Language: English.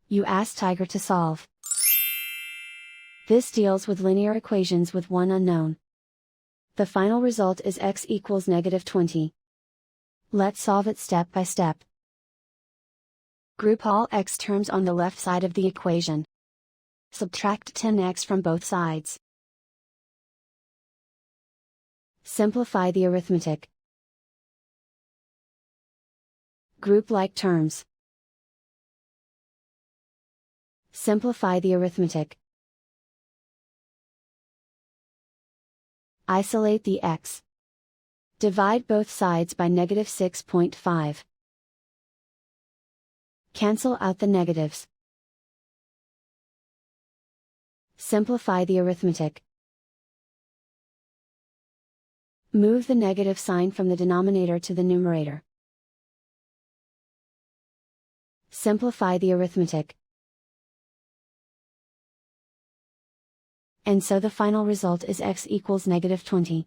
You ask Tiger to solve. This deals with linear equations with one unknown. The final result is x equals -20. Let's solve it step by step. Group all x terms on the left side of the equation. Subtract 10x from both sides. Simplify the arithmetic. Group like terms. Simplify the arithmetic. Isolate the x. Divide both sides by -6.5. Cancel out the negatives. Simplify the arithmetic. Move the negative sign from the denominator to the numerator. Simplify the arithmetic. And so the final result is x equals -20.